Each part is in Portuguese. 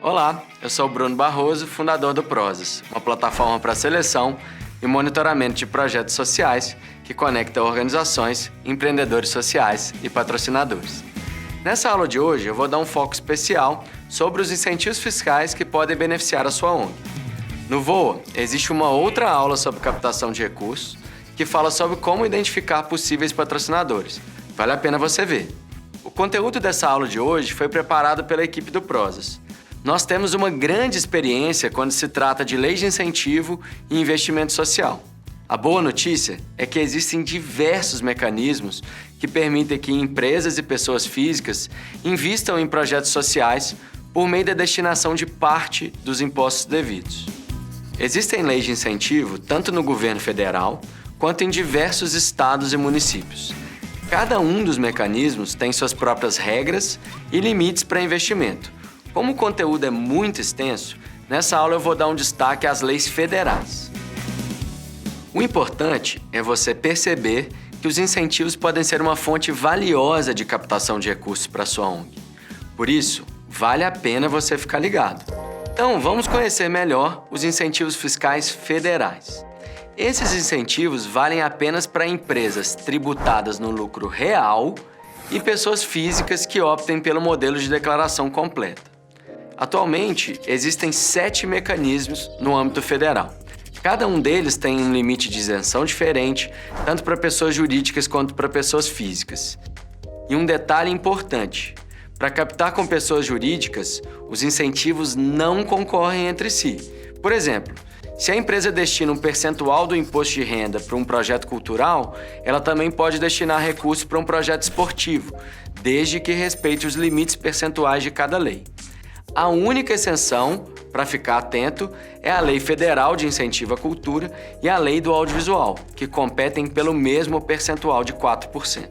Olá, eu sou o Bruno Barroso, fundador do Prozas, uma plataforma para seleção e monitoramento de projetos sociais que conecta organizações, empreendedores sociais e patrocinadores. Nessa aula de hoje, eu vou dar um foco especial sobre os incentivos fiscais que podem beneficiar a sua ONG. No VOA, existe uma outra aula sobre captação de recursos que fala sobre como identificar possíveis patrocinadores. Vale a pena você ver. O conteúdo dessa aula de hoje foi preparado pela equipe do Prozas. Nós temos uma grande experiência quando se trata de leis de incentivo e investimento social. A boa notícia é que existem diversos mecanismos que permitem que empresas e pessoas físicas invistam em projetos sociais por meio da destinação de parte dos impostos devidos. Existem leis de incentivo tanto no governo federal quanto em diversos estados e municípios. Cada um dos mecanismos tem suas próprias regras e limites para investimento. Como o conteúdo é muito extenso, nessa aula eu vou dar um destaque às leis federais. O importante é você perceber que os incentivos podem ser uma fonte valiosa de captação de recursos para a sua ONG. Por isso, vale a pena você ficar ligado. Então, vamos conhecer melhor os incentivos fiscais federais. Esses incentivos valem apenas para empresas tributadas no lucro real e pessoas físicas que optem pelo modelo de declaração completa. Atualmente, existem 7 mecanismos no âmbito federal. Cada um deles tem um limite de isenção diferente, tanto para pessoas jurídicas quanto para pessoas físicas. E um detalhe importante: para captar com pessoas jurídicas, os incentivos não concorrem entre si. Por exemplo, se a empresa destina um percentual do imposto de renda para um projeto cultural, ela também pode destinar recursos para um projeto esportivo, desde que respeite os limites percentuais de cada lei. A única exceção, para ficar atento, é a Lei Federal de Incentivo à Cultura e a Lei do Audiovisual, que competem pelo mesmo percentual de 4%.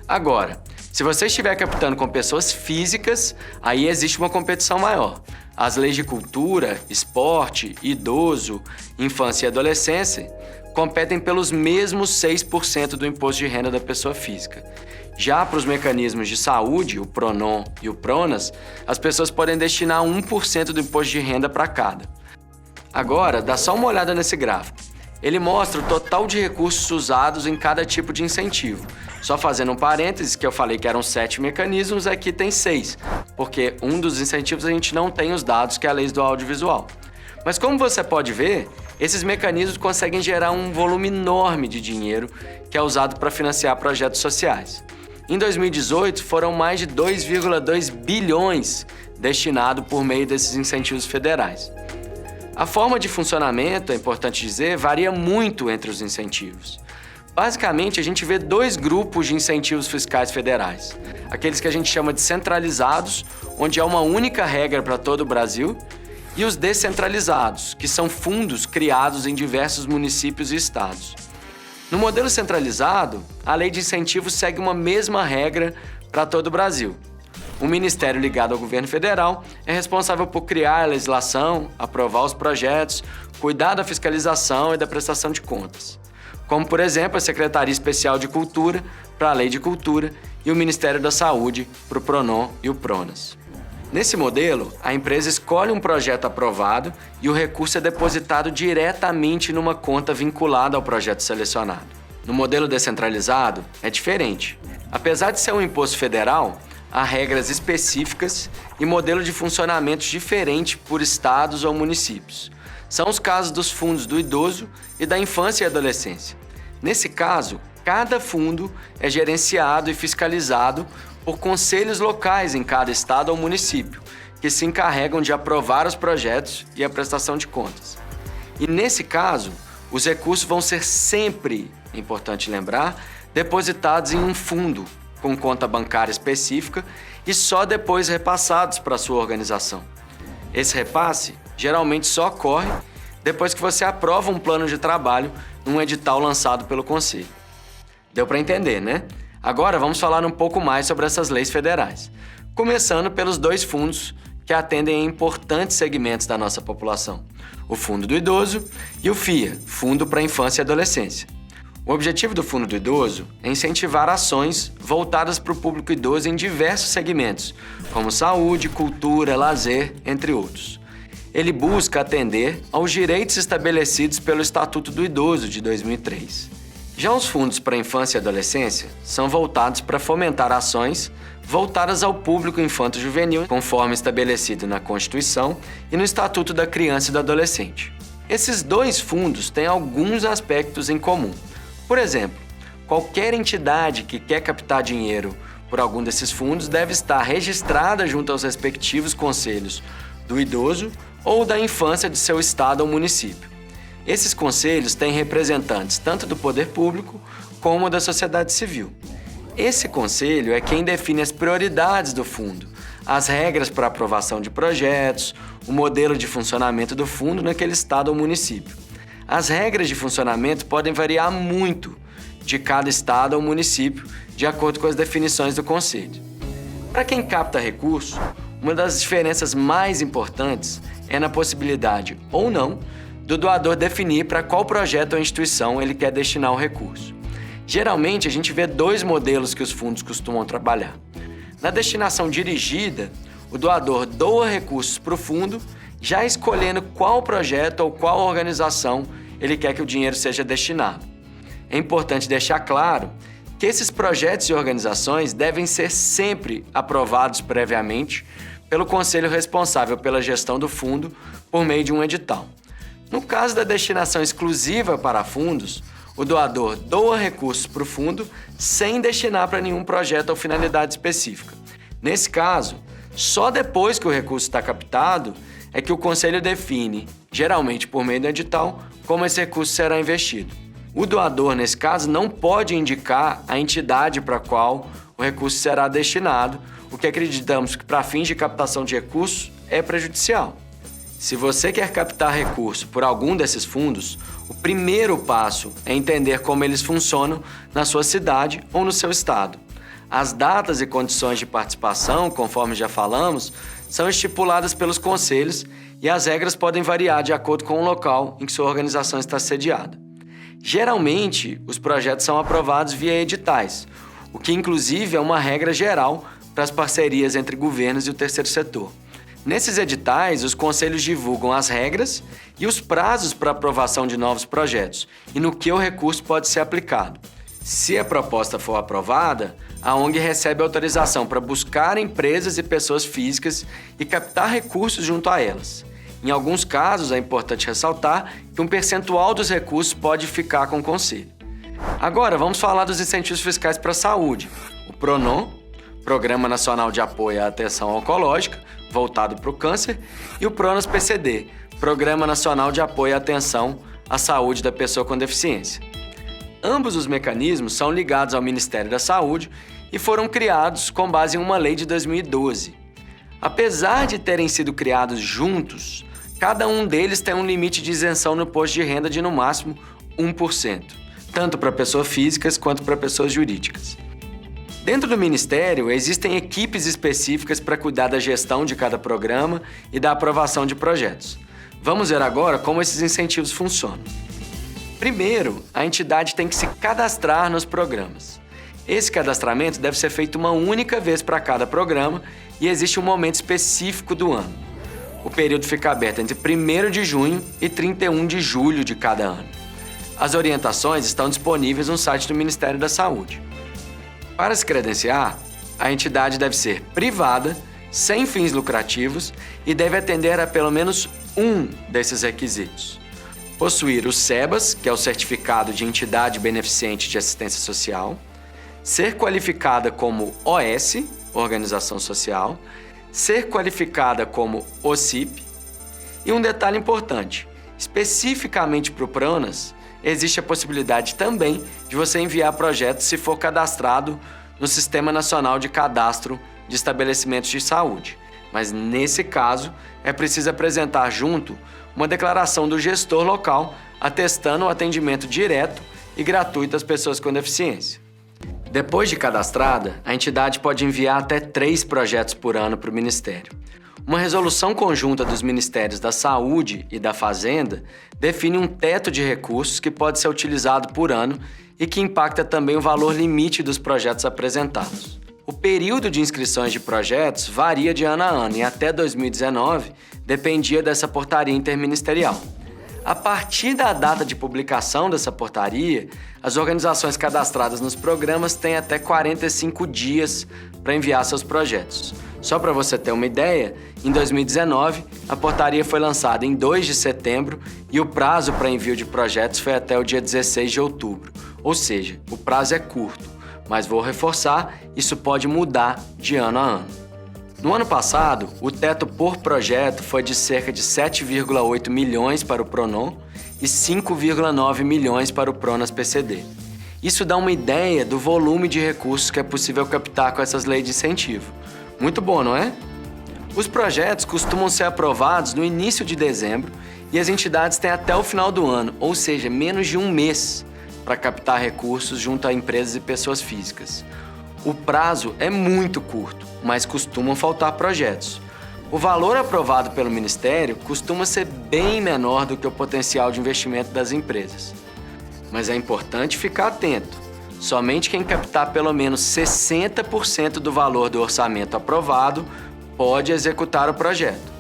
Agora, se você estiver captando com pessoas físicas, aí existe uma competição maior. As leis de cultura, esporte, idoso, infância e adolescência competem pelos mesmos 6% do imposto de renda da pessoa física. Já para os mecanismos de saúde, o PRONON e o PRONAS, as pessoas podem destinar 1% do imposto de renda para cada. Agora, dá só uma olhada nesse gráfico. Ele mostra o total de recursos usados em cada tipo de incentivo. Só fazendo um parênteses, que eu falei que eram 7 mecanismos, aqui tem 6, porque um dos incentivos a gente não tem os dados, que é a lei do audiovisual. Mas como você pode ver, esses mecanismos conseguem gerar um volume enorme de dinheiro que é usado para financiar projetos sociais. Em 2018, foram mais de 2,2 bilhões destinados por meio desses incentivos federais. A forma de funcionamento, é importante dizer, varia muito entre os incentivos. Basicamente, a gente vê 2 grupos de incentivos fiscais federais. Aqueles que a gente chama de centralizados, onde há uma única regra para todo o Brasil, e os descentralizados, que são fundos criados em diversos municípios e estados. No modelo centralizado, a lei de incentivos segue uma mesma regra para todo o Brasil. O Ministério ligado ao governo federal é responsável por criar a legislação, aprovar os projetos, cuidar da fiscalização e da prestação de contas. Como, por exemplo, a Secretaria Especial de Cultura para a Lei de Cultura e o Ministério da Saúde para o PRONON e o PRONAS. Nesse modelo, a empresa escolhe um projeto aprovado e o recurso é depositado diretamente numa conta vinculada ao projeto selecionado. No modelo descentralizado, é diferente. Apesar de ser um imposto federal, há regras específicas e modelo de funcionamento diferente por estados ou municípios. São os casos dos fundos do idoso e da infância e adolescência. Nesse caso, cada fundo é gerenciado e fiscalizado por conselhos locais em cada estado ou município, que se encarregam de aprovar os projetos e a prestação de contas. E nesse caso, os recursos vão ser sempre, é importante lembrar, depositados em um fundo com conta bancária específica e só depois repassados para a sua organização. Esse repasse geralmente só ocorre depois que você aprova um plano de trabalho num edital lançado pelo Conselho. Deu para entender, né? Agora vamos falar um pouco mais sobre essas leis federais, começando pelos 2 fundos que atendem a importantes segmentos da nossa população: o Fundo do Idoso e o FIA, Fundo para a Infância e Adolescência. O objetivo do Fundo do Idoso é incentivar ações voltadas para o público idoso em diversos segmentos, como saúde, cultura, lazer, entre outros. Ele busca atender aos direitos estabelecidos pelo Estatuto do Idoso de 2003. Já os fundos para a infância e adolescência são voltados para fomentar ações voltadas ao público infanto-juvenil, conforme estabelecido na Constituição e no Estatuto da Criança e do Adolescente. Esses dois fundos têm alguns aspectos em comum. Por exemplo, qualquer entidade que quer captar dinheiro por algum desses fundos deve estar registrada junto aos respectivos conselhos do idoso ou da infância de seu estado ou município. Esses conselhos têm representantes tanto do poder público como da sociedade civil. Esse conselho é quem define as prioridades do fundo, as regras para aprovação de projetos, o modelo de funcionamento do fundo naquele estado ou município. As regras de funcionamento podem variar muito de cada estado ou município, de acordo com as definições do conselho. Para quem capta recurso, uma das diferenças mais importantes é na possibilidade ou não do doador definir para qual projeto ou instituição ele quer destinar o recurso. Geralmente, a gente vê dois modelos que os fundos costumam trabalhar. Na destinação dirigida, o doador doa recursos para o fundo, já escolhendo qual projeto ou qual organização ele quer que o dinheiro seja destinado. É importante deixar claro que esses projetos e organizações devem ser sempre aprovados previamente pelo conselho responsável pela gestão do fundo por meio de um edital. No caso da destinação exclusiva para fundos, o doador doa recursos para o fundo sem destinar para nenhum projeto ou finalidade específica. Nesse caso, só depois que o recurso está captado é que o conselho define, geralmente por meio do edital, como esse recurso será investido. O doador, nesse caso, não pode indicar a entidade para a qual o recurso será destinado, o que acreditamos que, para fins de captação de recursos, é prejudicial. Se você quer captar recurso por algum desses fundos, o primeiro passo é entender como eles funcionam na sua cidade ou no seu estado. As datas e condições de participação, conforme já falamos, são estipuladas pelos conselhos e as regras podem variar de acordo com o local em que sua organização está sediada. Geralmente, os projetos são aprovados via editais, o que inclusive é uma regra geral para as parcerias entre governos e o terceiro setor. Nesses editais, os conselhos divulgam as regras e os prazos para aprovação de novos projetos e no que o recurso pode ser aplicado. Se a proposta for aprovada, a ONG recebe autorização para buscar empresas e pessoas físicas e captar recursos junto a elas. Em alguns casos, é importante ressaltar que um percentual dos recursos pode ficar com o conselho. Agora, vamos falar dos incentivos fiscais para a saúde. O PRONON, Programa Nacional de Apoio à Atenção Oncológica, voltado para o câncer, e o PRONAS-PCD, Programa Nacional de Apoio à Atenção à Saúde da Pessoa com Deficiência. Ambos os mecanismos são ligados ao Ministério da Saúde e foram criados com base em uma lei de 2012. Apesar de terem sido criados juntos, cada um deles tem um limite de isenção no imposto de renda de no máximo 1%, tanto para pessoas físicas quanto para pessoas jurídicas. Dentro do Ministério, existem equipes específicas para cuidar da gestão de cada programa e da aprovação de projetos. Vamos ver agora como esses incentivos funcionam. Primeiro, a entidade tem que se cadastrar nos programas. Esse cadastramento deve ser feito uma única vez para cada programa e existe um momento específico do ano. O período fica aberto entre 1º de junho e 31 de julho de cada ano. As orientações estão disponíveis no site do Ministério da Saúde. Para se credenciar, a entidade deve ser privada, sem fins lucrativos e deve atender a pelo menos um desses requisitos. Possuir o SEBAS, que é o Certificado de Entidade Beneficente de Assistência Social, ser qualificada como OS, Organização Social, ser qualificada como OCIP e um detalhe importante, especificamente para o PRONAS, existe a possibilidade também de você enviar projetos se for cadastrado no Sistema Nacional de Cadastro de Estabelecimentos de Saúde. Mas, nesse caso, é preciso apresentar junto uma declaração do gestor local atestando o atendimento direto e gratuito às pessoas com deficiência. Depois de cadastrada, a entidade pode enviar até 3 projetos por ano para o Ministério. Uma resolução conjunta dos Ministérios da Saúde e da Fazenda define um teto de recursos que pode ser utilizado por ano e que impacta também o valor limite dos projetos apresentados. O período de inscrições de projetos varia de ano a ano e até 2019 dependia dessa portaria interministerial. A partir da data de publicação dessa portaria, as organizações cadastradas nos programas têm até 45 dias para enviar seus projetos. Só para você ter uma ideia, em 2019, a portaria foi lançada em 2 de setembro e o prazo para envio de projetos foi até o dia 16 de outubro. Ou seja, o prazo é curto, mas vou reforçar, isso pode mudar de ano a ano. No ano passado, o teto por projeto foi de cerca de 7,8 milhões para o PRONON e 5,9 milhões para o PRONAS-PCD. Isso dá uma ideia do volume de recursos que é possível captar com essas leis de incentivo. Muito bom, não é? Os projetos costumam ser aprovados no início de dezembro e as entidades têm até o final do ano, ou seja, menos de um mês, para captar recursos junto a empresas e pessoas físicas. O prazo é muito curto, mas costumam faltar projetos. O valor aprovado pelo Ministério costuma ser bem menor do que o potencial de investimento das empresas. Mas é importante ficar atento. Somente quem captar pelo menos 60% do valor do orçamento aprovado pode executar o projeto.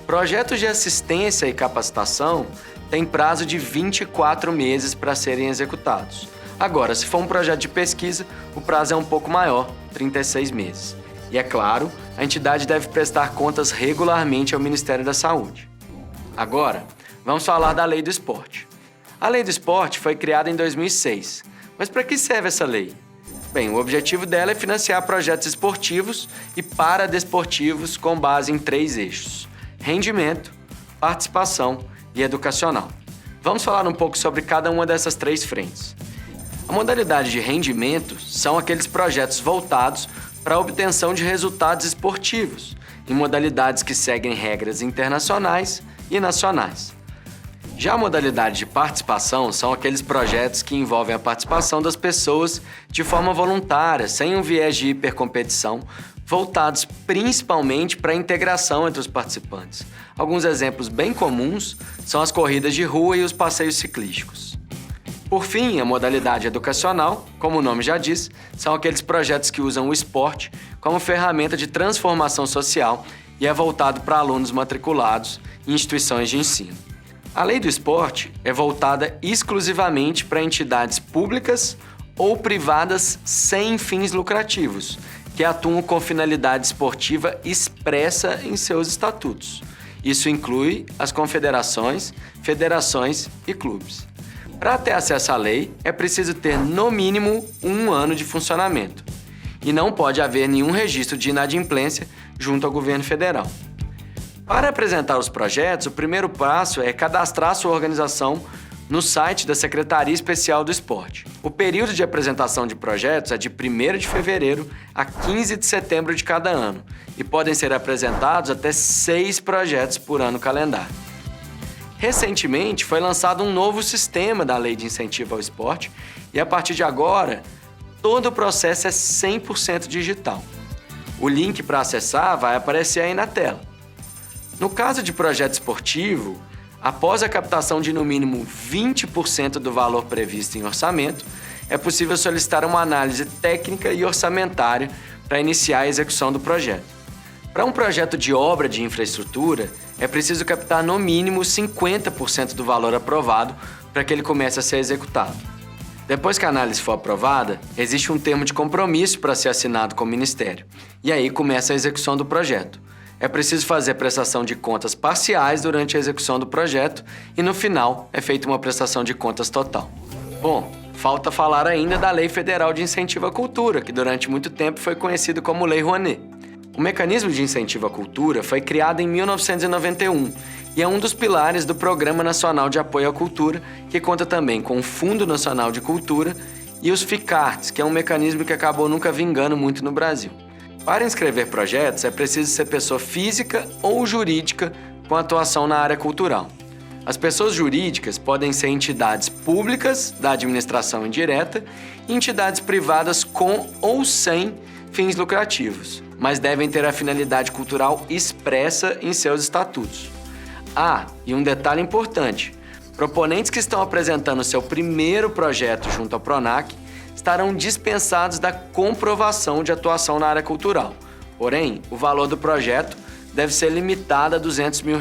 Projetos de assistência e capacitação têm prazo de 24 meses para serem executados. Agora, se for um projeto de pesquisa, o prazo é um pouco maior, 36 meses. E é claro, a entidade deve prestar contas regularmente ao Ministério da Saúde. Agora, vamos falar da Lei do Esporte. A Lei do Esporte foi criada em 2006. Mas para que serve essa lei? Bem, o objetivo dela é financiar projetos esportivos e paradesportivos com base em 3 eixos: rendimento, participação e educacional. Vamos falar um pouco sobre cada uma dessas 3 frentes. A modalidade de rendimento são aqueles projetos voltados para a obtenção de resultados esportivos, em modalidades que seguem regras internacionais e nacionais. Já a modalidade de participação são aqueles projetos que envolvem a participação das pessoas de forma voluntária, sem um viés de hipercompetição, voltados principalmente para a integração entre os participantes. Alguns exemplos bem comuns são as corridas de rua e os passeios ciclísticos. Por fim, a modalidade educacional, como o nome já diz, são aqueles projetos que usam o esporte como ferramenta de transformação social e é voltado para alunos matriculados em instituições de ensino. A Lei do Esporte é voltada exclusivamente para entidades públicas ou privadas sem fins lucrativos, que atuam com finalidade esportiva expressa em seus estatutos. Isso inclui as confederações, federações e clubes. Para ter acesso à lei, é preciso ter, no mínimo, 1 ano de funcionamento. E não pode haver nenhum registro de inadimplência junto ao governo federal. Para apresentar os projetos, o primeiro passo é cadastrar sua organização no site da Secretaria Especial do Esporte. O período de apresentação de projetos é de 1º de fevereiro a 15 de setembro de cada ano e podem ser apresentados até 6 projetos por ano calendário. Recentemente, foi lançado um novo sistema da Lei de Incentivo ao Esporte e, a partir de agora, todo o processo é 100% digital. O link para acessar vai aparecer aí na tela. No caso de projeto esportivo, após a captação de no mínimo 20% do valor previsto em orçamento, é possível solicitar uma análise técnica e orçamentária para iniciar a execução do projeto. Para um projeto de obra de infraestrutura, é preciso captar no mínimo 50% do valor aprovado para que ele comece a ser executado. Depois que a análise for aprovada, existe um termo de compromisso para ser assinado com o Ministério, e aí começa a execução do projeto. É preciso fazer prestação de contas parciais durante a execução do projeto e, no final, é feita uma prestação de contas total. Bom, falta falar ainda da Lei Federal de Incentivo à Cultura, que durante muito tempo foi conhecido como Lei Rouanet. O mecanismo de incentivo à cultura foi criado em 1991 e é um dos pilares do Programa Nacional de Apoio à Cultura, que conta também com o Fundo Nacional de Cultura e os FICARTs, que é um mecanismo que acabou nunca vingando muito no Brasil. Para inscrever projetos, é preciso ser pessoa física ou jurídica com atuação na área cultural. As pessoas jurídicas podem ser entidades públicas da administração indireta e entidades privadas com ou sem fins lucrativos. mas devem ter a finalidade cultural expressa em seus estatutos. E um detalhe importante: proponentes que estão apresentando seu primeiro projeto junto ao PRONAC estarão dispensados da comprovação de atuação na área cultural. Porém, o valor do projeto deve ser limitado a R$ 200 mil.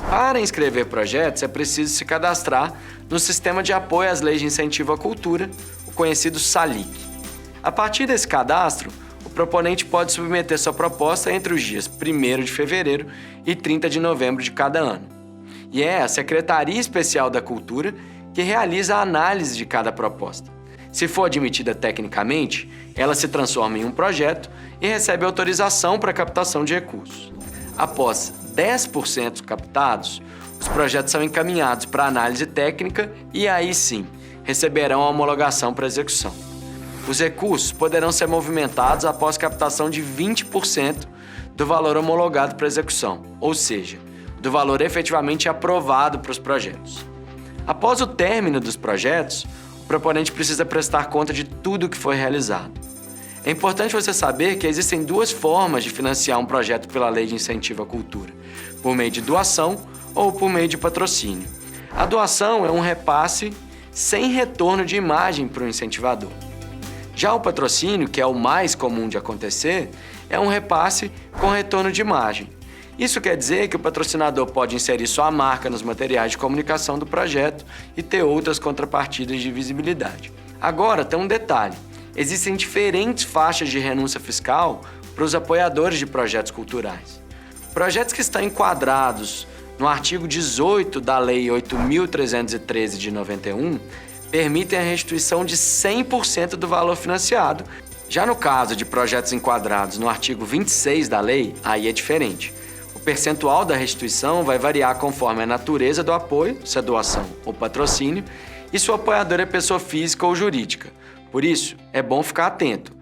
Para inscrever projetos, é preciso se cadastrar no Sistema de Apoio às Leis de Incentivo à Cultura, o conhecido SALIC. A partir desse cadastro, o proponente pode submeter sua proposta entre os dias 1º de fevereiro e 30 de novembro de cada ano. E é a Secretaria Especial da Cultura que realiza a análise de cada proposta. Se for admitida tecnicamente, ela se transforma em um projeto e recebe autorização para captação de recursos. Após 10% captados, os projetos são encaminhados para análise técnica e aí sim receberão a homologação para execução. Os recursos poderão ser movimentados após captação de 20% do valor homologado para execução, ou seja, do valor efetivamente aprovado para os projetos. Após o término dos projetos, o proponente precisa prestar conta de tudo o que foi realizado. É importante você saber que existem duas formas de financiar um projeto pela Lei de Incentivo à Cultura: por meio de doação ou por meio de patrocínio. A doação é um repasse sem retorno de imagem para o incentivador. Já o patrocínio, que é o mais comum de acontecer, é um repasse com retorno de imagem. Isso quer dizer que o patrocinador pode inserir sua marca nos materiais de comunicação do projeto e ter outras contrapartidas de visibilidade. Agora, tem um detalhe: existem diferentes faixas de renúncia fiscal para os apoiadores de projetos culturais. Projetos que estão enquadrados no artigo 18 da Lei 8.313 de 91 permitem a restituição de 100% do valor financiado. Já no caso de projetos enquadrados no artigo 26 da lei, aí é diferente. O percentual da restituição vai variar conforme a natureza do apoio, se é doação ou patrocínio, e se o apoiador é pessoa física ou jurídica. Por isso, é bom ficar atento.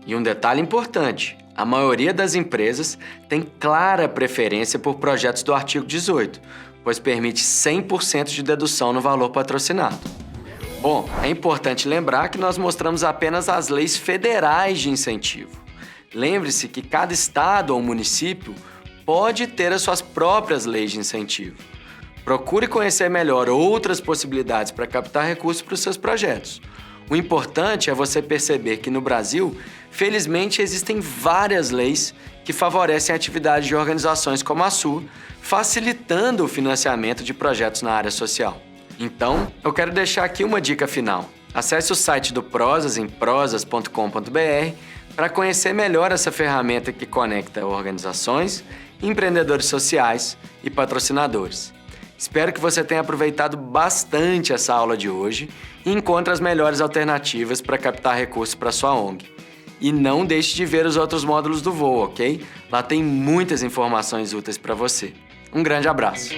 E um detalhe importante: a maioria das empresas tem clara preferência por projetos do artigo 18, pois permite 100% de dedução no valor patrocinado. Bom, é importante lembrar que nós mostramos apenas as leis federais de incentivo. Lembre-se que cada estado ou município pode ter as suas próprias leis de incentivo. Procure conhecer melhor outras possibilidades para captar recursos para os seus projetos. O importante é você perceber que no Brasil, felizmente, existem várias leis que favorecem a atividade de organizações como a sua, facilitando o financiamento de projetos na área social. Então, eu quero deixar aqui uma dica final. Acesse o site do Prozas em prozas.com.br para conhecer melhor essa ferramenta que conecta organizações, empreendedores sociais e patrocinadores. Espero que você tenha aproveitado bastante essa aula de hoje e encontre as melhores alternativas para captar recursos para sua ONG. E não deixe de ver os outros módulos do Voa, ok? Lá tem muitas informações úteis para você. Um grande abraço!